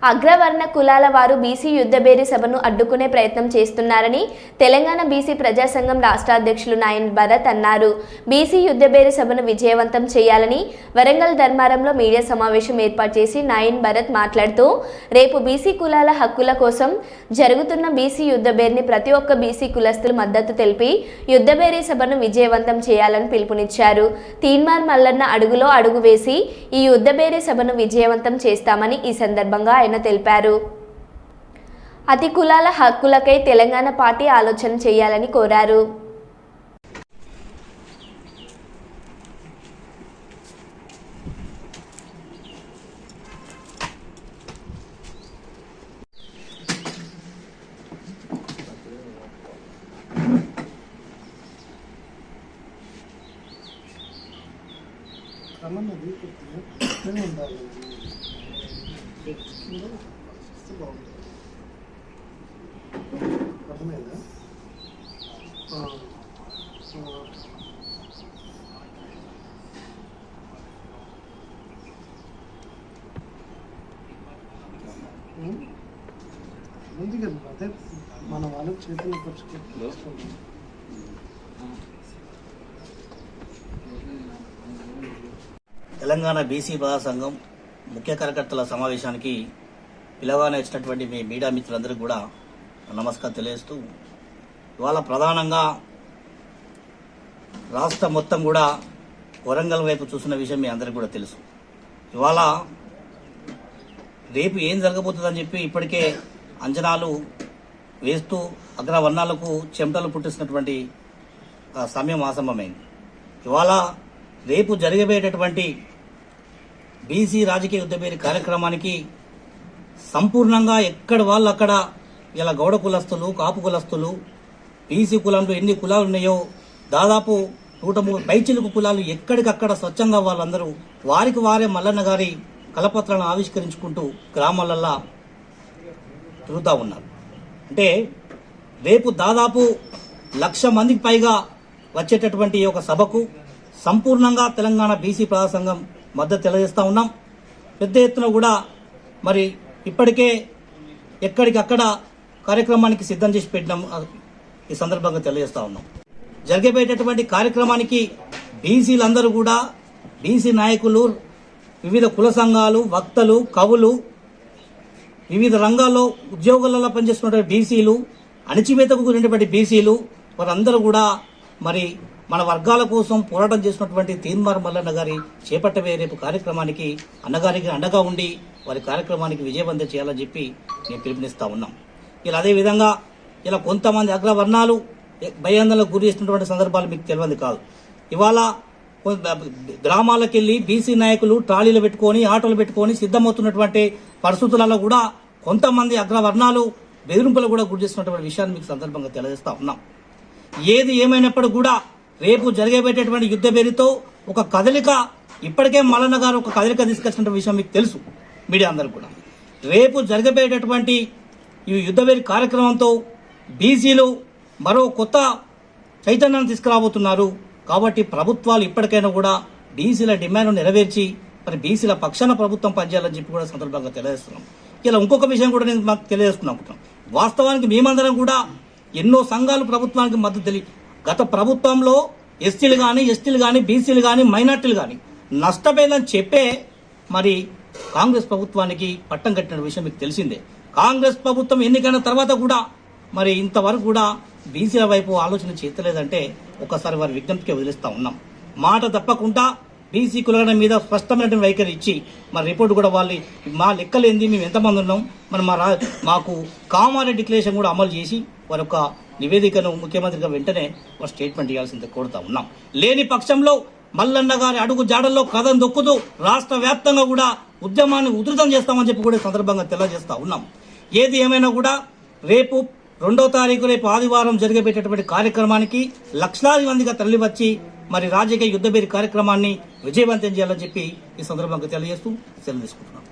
అగ్రవర్ణ కులాల వారు బీసీ యుద్ధబేరి సభను అడ్డుకునే ప్రయత్నం చేస్తున్నారని తెలంగాణ బీసీ ప్రజాసంఘం రాష్ట్ర అధ్యక్షులు నాయన్ భరత్ అన్నారు. బీసీ యుద్ధబేరి సభను విజయవంతం చేయాలని వరంగల్ ధర్మారంలో మీడియా సమావేశం ఏర్పాటు చేసి నాయన్ భరత్ మాట్లాడుతూ, రేపు బీసీ కులాల హక్కుల కోసం జరుగుతున్న బీసీ యుద్ధబేరిని ప్రతి ఒక్క బీసీ కులస్తులు మద్దతు తెలిపి యుద్ధబేరి సభను విజయవంతం చేయాలని పిలుపునిచ్చారు. తీన్మార్ మల్లన్న అడుగులో అడుగు వేసి ఈ యుద్ధబేరి సభను విజయవంతం చేస్తామని ఈ సందర్భంగా ఆయన తెలిపారు. అతి కులాల హక్కులకై తెలంగాణ పార్టీ ఆలోచన చేయాలని కోరారు. అర్థమైందా? ముందుగా అదే మన వాళ్ళకి చేతులు పరుచుకుంటాం. తెలంగాణ బీసీ ప్రజా సంఘం ముఖ్య కార్యకర్తల సమావేశానికి పిలవగానే వచ్చినటువంటి మీ మీడియా మిత్రులందరికీ కూడా నమస్కారం తెలియజేస్తూ, ఇవాళ ప్రధానంగా రాష్ట్రం మొత్తం కూడా వరంగల్ వైపు చూస్తున్న విషయం మీ అందరికీ కూడా తెలుసు. ఇవాళ రేపు ఏం జరగబోతుందని చెప్పి ఇప్పటికే అంచనాలు వేస్తూ అగ్రవర్ణాలకు చెమటలు పుట్టిస్తున్నటువంటి సమయం ఆసన్నమైంది. ఇవాళ రేపు జరగబోయేటటువంటి బీసీ రాజకీయ యుద్ధబేరి కార్యక్రమానికి సంపూర్ణంగా ఎక్కడ వాళ్ళు అక్కడ ఇలా గౌడ కులస్తులు, కాపు కులస్తులు, బీసీ కులంలో ఎన్ని కులాలు ఉన్నాయో దాదాపు 130 పైచిలుకు కులాలు ఎక్కడికక్కడ స్వచ్ఛంగా వాళ్ళందరూ వారికి వారే మల్లన్న గారి కలపత్రాలను ఆవిష్కరించుకుంటూ గ్రామాలల్లో తిరుగుతూ ఉన్నారు. అంటే రేపు దాదాపు 1,00,000 మందికి పైగా వచ్చేటటువంటి ఈ యొక్క సభకు సంపూర్ణంగా తెలంగాణ బీసీ ప్రజా సంఘం మద్దతు తెలియజేస్తూ ఉన్నాం. పెద్ద ఎత్తున కూడా మరి ఇప్పటికే ఎక్కడికక్కడ కార్యక్రమానికి సిద్ధం చేసి పెట్టినాం. ఈ సందర్భంగా తెలియజేస్తా ఉన్నాం. జరిగేటటువంటి కార్యక్రమానికి బీసీలందరూ కూడా, బీసీ నాయకులు, వివిధ కుల సంఘాలు, వక్తలు, కవులు, వివిధ రంగాల్లో ఉద్యోగాలలో పనిచేస్తున్నటువంటి బీసీలు, అణచివేతకు గురినటువంటి బీసీలు, వారందరూ కూడా మరి మన వర్గాల కోసం పోరాటం చేసినటువంటి తీన్మార్ మల్లన్న గారి చేపట్టవే రేపు కార్యక్రమానికి అన్నగారికి అండగా ఉండి వారి కార్యక్రమానికి విజయవంతం చేయాలని చెప్పి మేము పిలుపునిస్తా ఉన్నాం. ఇలా అదేవిధంగా ఇలా కొంతమంది అగ్రవర్ణాలు భయాందోళనకు గురి చేసినటువంటి సందర్భాలు మీకు తెలియదు కాదు. ఇవాళ గ్రామాలకు వెళ్ళి బీసీ నాయకులు ట్రాలీలు పెట్టుకొని, ఆటోలు పెట్టుకొని సిద్ధమవుతున్నటువంటి పరిస్థితులలో కూడా కొంతమంది అగ్రవర్ణాలు బెదిరింపులు కూడా గురి చేస్తున్నటువంటి విషయాన్ని మీకు సందర్భంగా తెలియజేస్తా ఉన్నాం. ఏది ఏమైనప్పుడు కూడా రేపు జరిగేటటువంటి యుద్ధ పేరుతో ఒక కదలిక, ఇప్పటికే మల్లన్న గారు ఒక కదలిక తీసుకొచ్చిన విషయం మీకు తెలుసు మీడియా అందరూ కూడా. రేపు జరగబోయేటటువంటి ఈ యుద్ధబేరి కార్యక్రమంతో బీసీలు మరో కొత్త చైతన్యాన్ని తీసుకురాబోతున్నారు. కాబట్టి ప్రభుత్వాలు ఇప్పటికైనా కూడా బీసీల డిమాండ్ నెరవేర్చి మరి బీసీల పక్షాన ప్రభుత్వం పనిచేయాలని చెప్పి కూడా సందర్భంగా తెలియజేస్తున్నాం. ఇలా ఇంకొక విషయం కూడా నేను మాకు తెలియజేసుకున్నాం. వాస్తవానికి మేమందరం కూడా ఎన్నో సంఘాలు ప్రభుత్వానికి మద్దతు తెలియ, గత ప్రభుత్వంలో ఎస్సీలు కానీ, ఎస్టీలు కానీ, బీసీలు కానీ, మైనార్టీలు కానీ నష్టపోయిందని చెప్పే మరి కాంగ్రెస్ ప్రభుత్వానికి పట్టం కట్టిన విషయం మీకు తెలిసిందే. కాంగ్రెస్ ప్రభుత్వం ఎన్నికైన తర్వాత కూడా మరి ఇంతవరకు కూడా బీసీల వైపు ఆలోచన చేస్తలేదంటే ఒకసారి వారి విజ్ఞప్తికి వదిలిస్తా ఉన్నాం. మాట తప్పకుండా బీసీ కులగడ మీద స్పష్టమైన వైఖరి ఇచ్చి మరి రిపోర్ట్ కూడా వాళ్ళు మా లెక్కలేంది, మేము ఎంతమంది ఉన్నాం, మరి మాకు కామారెడ్డి డిక్లరేషన్ కూడా అమలు చేసి వారి యొక్క నివేదికను ముఖ్యమంత్రిగా వెంటనే వారు స్టేట్మెంట్ ఇవ్వాల్సిందే కోరుతా ఉన్నాం. లేని పక్షంలో మల్లన్న గారి అడుగు జాడల్లో కథం దొక్కుతూ రాష్ట్ర వ్యాప్తంగా కూడా ఉద్యమాన్ని ఉధృతం చేస్తామని చెప్పి కూడా సందర్భంగా తెలియజేస్తా ఉన్నాం. ఏది ఏమైనా కూడా రేపు 2వ తారీఖు రేపు ఆదివారం జరిగేటటువంటి కార్యక్రమానికి లక్షలాది మందిగా తరలివచ్చి మరి రాజకీయ యుద్ధబేరి కార్యక్రమాన్ని విజయవంతం చేయాలని చెప్పి ఈ సందర్భంగా తెలియజేస్తూ సెలవు తీసుకుంటున్నాం.